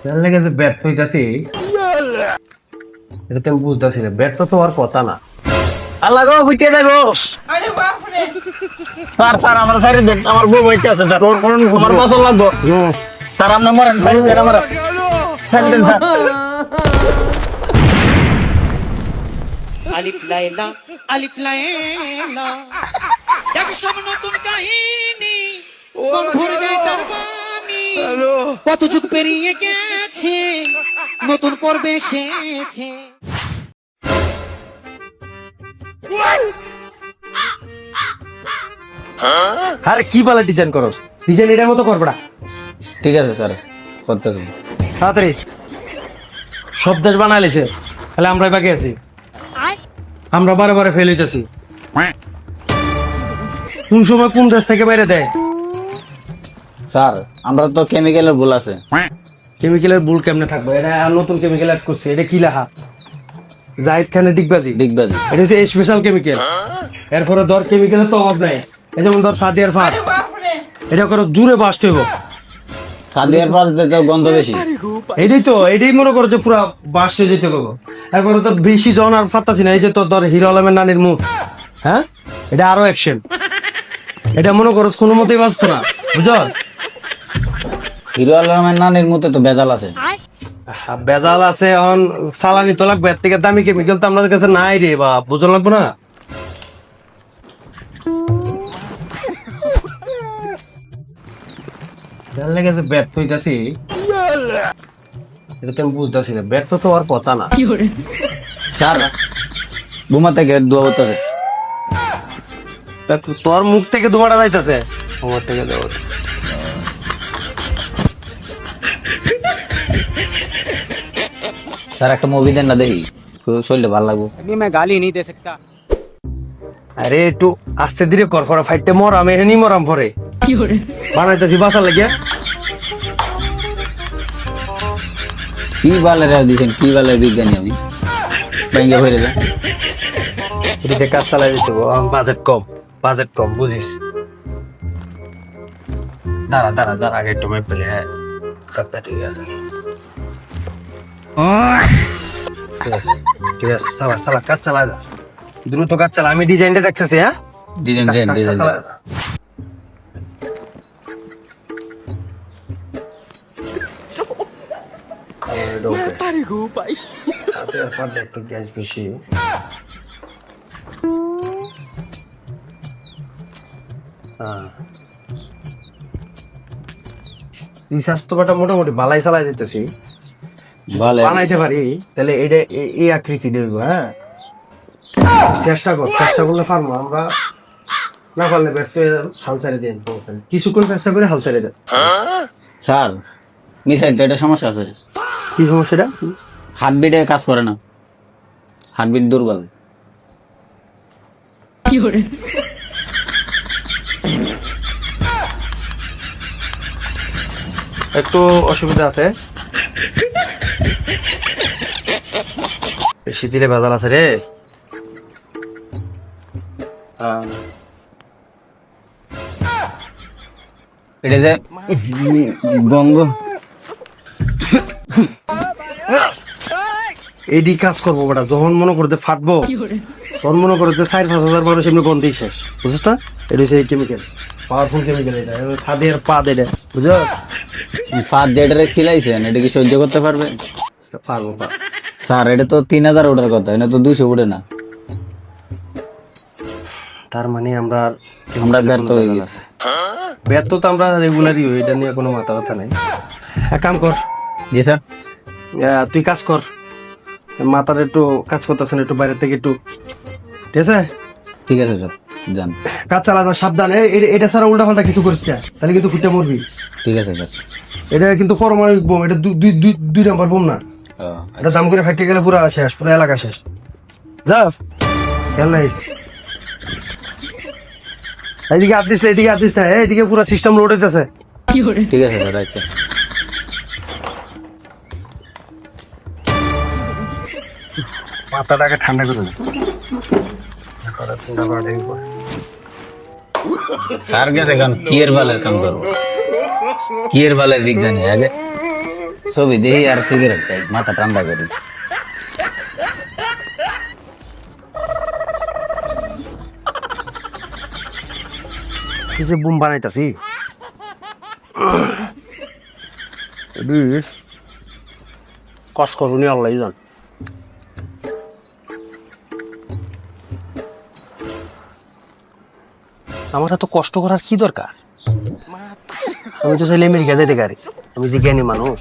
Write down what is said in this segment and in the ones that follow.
জানলে যে ব্যর্থ হইতাছি এটা তো আমি বুঝতেছি না, ব্যর্থ তো আর কথা না। আল্লাহ গো হইতে যাবো স্যার স্যার আমার সাইড দেন, আমার বউ হইতে আছে স্যার, আমার বছর লাগবো স্যার, আপনি মরেন সাইড দেন, আমার সাইড দেন স্যার। আলিফ লাইলা আলিফ লাইলা এক সব নতুন কাহিনী মন ভরবে তার বাণী কত যুগ পেরিয়ে গেছে নতুন পর্বে এসেছে। আরে কি বলে ডিজাইন করস, ডিজাইন এটার মতো করবড়া। ঠিক আছে স্যার, করতেছি। তাড়াতাড়ি সব দেশ বানাইলেছে, তাহলে আমরা বাকি আছি, আমরা বারে বারে ফেল হইতেছি। কোন সময় কোন দেশ থেকে বাইরে দেয়? স্যার আমরা তো কেমিক্যালের ভুল আছে। কেমিক্যালের বুল কেমনে থাকবে? এটা নতুন কেমিক্যাল অ্যাড করছে, এটা কি লেখা? জাহিদ খানের ডিগবাজি। ডিগবাজি এটা হচ্ছে স্পেশাল কেমিক্যাল। এরপরে ধর কেমিক্যালের তো অভাব নাই, এই যেমন ধর সাদিয়ার ফাঁদ, এটা করে জুড়ে বাস্ট হইব। সাদিয়ার পাশ দিতে গন্ধ বেশি। এটাই মনে করো যে পুরা বাস্ট হয়ে যেতে পারবো। এরপরে তো বেশি জন আর ফাত্তাছি না, এই যে তোর ধর হিরো আলমের নানির মুখ, হ্যাঁ এটা আরো অ্যাকশন। এটা মনে করো কোনো মতেই বাঁচতো না, বুঝো? হিরো আলমের নানির মতো তো বেজাল আছে। বেজাল আছে, এখন চালানি তো লাগবে, এর থেকে দামি কেমিক্যাল তো আমাদের কাছে নাই রে বা, বুঝন লাগবো না। জানলে গেছে ব্যর্থ হইতাছি, এটা তো আমি বুঝতেছি না, ব্যর্থ তো আর কথা না। স্যার ঘুমা থেকে দোয়া উত্তরে তোর মুখ থেকে ধোঁয়াটা যাইতেছে, আমার থেকে দেওয়া। স্যার একটা মুভি দেন না, দেখি শরীরে ভালো লাগবো। अभी मैं गाली नहीं दे सकता। আরে একটু আস্তে ধীরে কর, পরে ফাইটে মরাম, এখানেই মরাম পরে বানাইতেছি বাঁচার লাগিয়া। কি বালের দিয়েছেন, কি বালের বিজ্ঞানী আমি ব্যাঙ্গে ভরে দেন। এদিকে কাজ চালাই দিতে বাজেট কম, বাজেট কম বুঝিস। দাঁড়া দাঁড়া দাঁড়া, আগে একটু মেপ পেলে। হ্যাঁ কাজটা ঠিক আছে, ঠিক আছে চালা চালা, কাজ চালা যা, দ্রুত কাজ চালা। আমি ডিজাইনটা দেখতেছি। হ্যাঁ ডিজাইন দেন, ডিজাইন দেন। একটু গ্যাস বেশি। স্বাস্থ্যটা মোটামুটি ভালাই চালাই দিতেছি, ভালো বানাইতে পারি তাহলে এটা এই আকৃতি দেখবো। হ্যাঁ চেষ্টা কর, চেষ্টা করলে পারবো আমরা, না পারলে ব্যস্ত হয়ে যাবো, হাল ছেড়ে দেন। কিছুক্ষণ চেষ্টা করে হাল ছেড়ে দেন। স্যার মিসাইল তো এটা সমস্যা আছে, কি সমস্যাটা? হার্টবিটে কাজ করে না, হার্টবিট দুর্বল। একটু অসুবিধা আছে, বেশি দিলে ভেজাল আছে রে। এটা যে গঙ্গ এডি কাজ করবো বেটা, যখন মনে করতে ফাটবো তখন মনে করতে 4-5 হাজার মানুষ এমনি গন্ধেই শেষ, বুঝছিস না? এটা হচ্ছে কেমিক্যাল, পাওয়ারফুল কেমিক্যাল। এটা খাদের পাদ, এটা বুঝো? ফাঁদ যেটা খিলাইছেন এটা কি সহ্য করতে পারবে? পারবো পা। স্যার এটা তো 3000 ওঠার কথা, এটা তো 200 উঠে না। তার মানে আমরা ব্যর্থ হয়ে গেছি। ব্যর্থ তো আমরা রেগুলারই হই, এটা নিয়ে কোনো মাথা ব্যথা নাই। এক কাম কর, জি স্যার। তুই কাজ কর, মাথার একটু কাজ করতেছেন, একটু বাইরে থেকে একটু, ঠিক আছে? ঠিক আছে স্যার, যান। কাজ চালা যা, সাবধানে। এটা ছাড়া উল্টা পাল্টা কিছু করিস না, তাহলে কিন্তু ফুটে মরবি। ঠিক আছে স্যার। এটা কিন্তু পারমাণবিক বোম, এটা দুই নম্বর বোম না। এটা দাম করে ফাইটে গেলে পুরো শেষ, পুরো এলাকা শেষ। যা খেয়াল রাখিস। এইদিকে হাত দিস না, এদিকে হাত দিস না, এইদিকে পুরো সিস্টেম লোড হইতেছে। ঠিক আছে স্যার, আচ্ছা। মাথাটাকে ঠান্ডা করে স্যার গেছে কারণ কি এর বালের কাম করবো, কি এর বালের বিজ্ঞানী আগে ছবি দেখি আর সিগারেট খাই, মাথা ঠান্ডা করি। এই যে বুম বানাইতাছি কস করুনি আল্লাহ জান। আমার এত কষ্ট করার কি দরকার? আমি তো চাইলে আমেরিকা যেতে পারি, আমি যে জ্ঞানী মানুষ।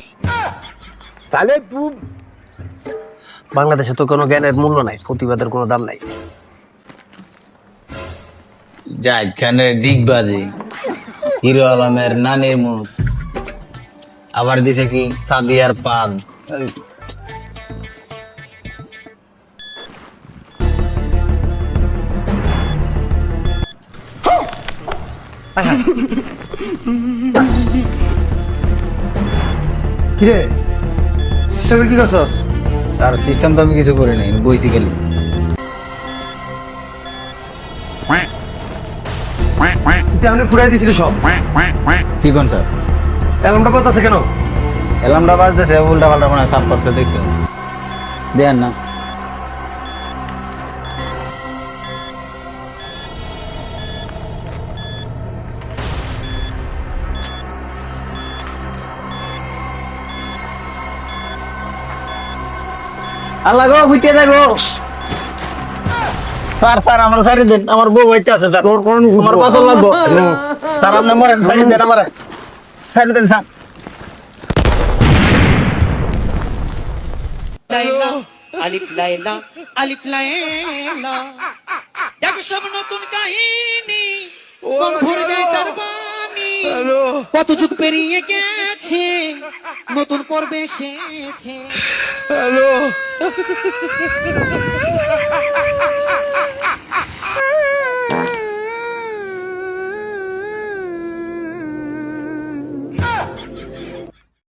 তাহলে তুই বাংলাদেশে তো কোনো জ্ঞানের মূল্য নাই, প্রতিবাদের কোনো দাম নাই। জাহিদ খানের ডিগবাজি, হিরো আলমের নানির মুখ, আবার দিছে কি সাদিয়ার পান। কিরে তুই কি করছস? স্যার সিস্টেম তো আমি কিছু করি নাই, বইছি গেলি। তুই আমি ফুরাই দিছিলি সব। কি কোন স্যার? অ্যালার্মটা বাজতাছে কেন? এলামটা বাজতেছে, উল্টা পাল্টা মানে সাফ করছে, দেখো দেন না। আল্লাহ গো ফুটে যাইবো। স্যার স্যার আমরা সারি দেন, আমার বউ হইতে আছে স্যার, আমার পাথর লাগবো স্যার, আপনি মরেন, সারি দেন আমার, সারি দেন স্যার। লাইলা আলিফ লাইলা আলিফ লাইলা দেখো সব নতুন কাহিনী মন ভরে যায় তার বাণী কত যুগ পেরিয়ে গেছে নতুন পর্বে এসেছে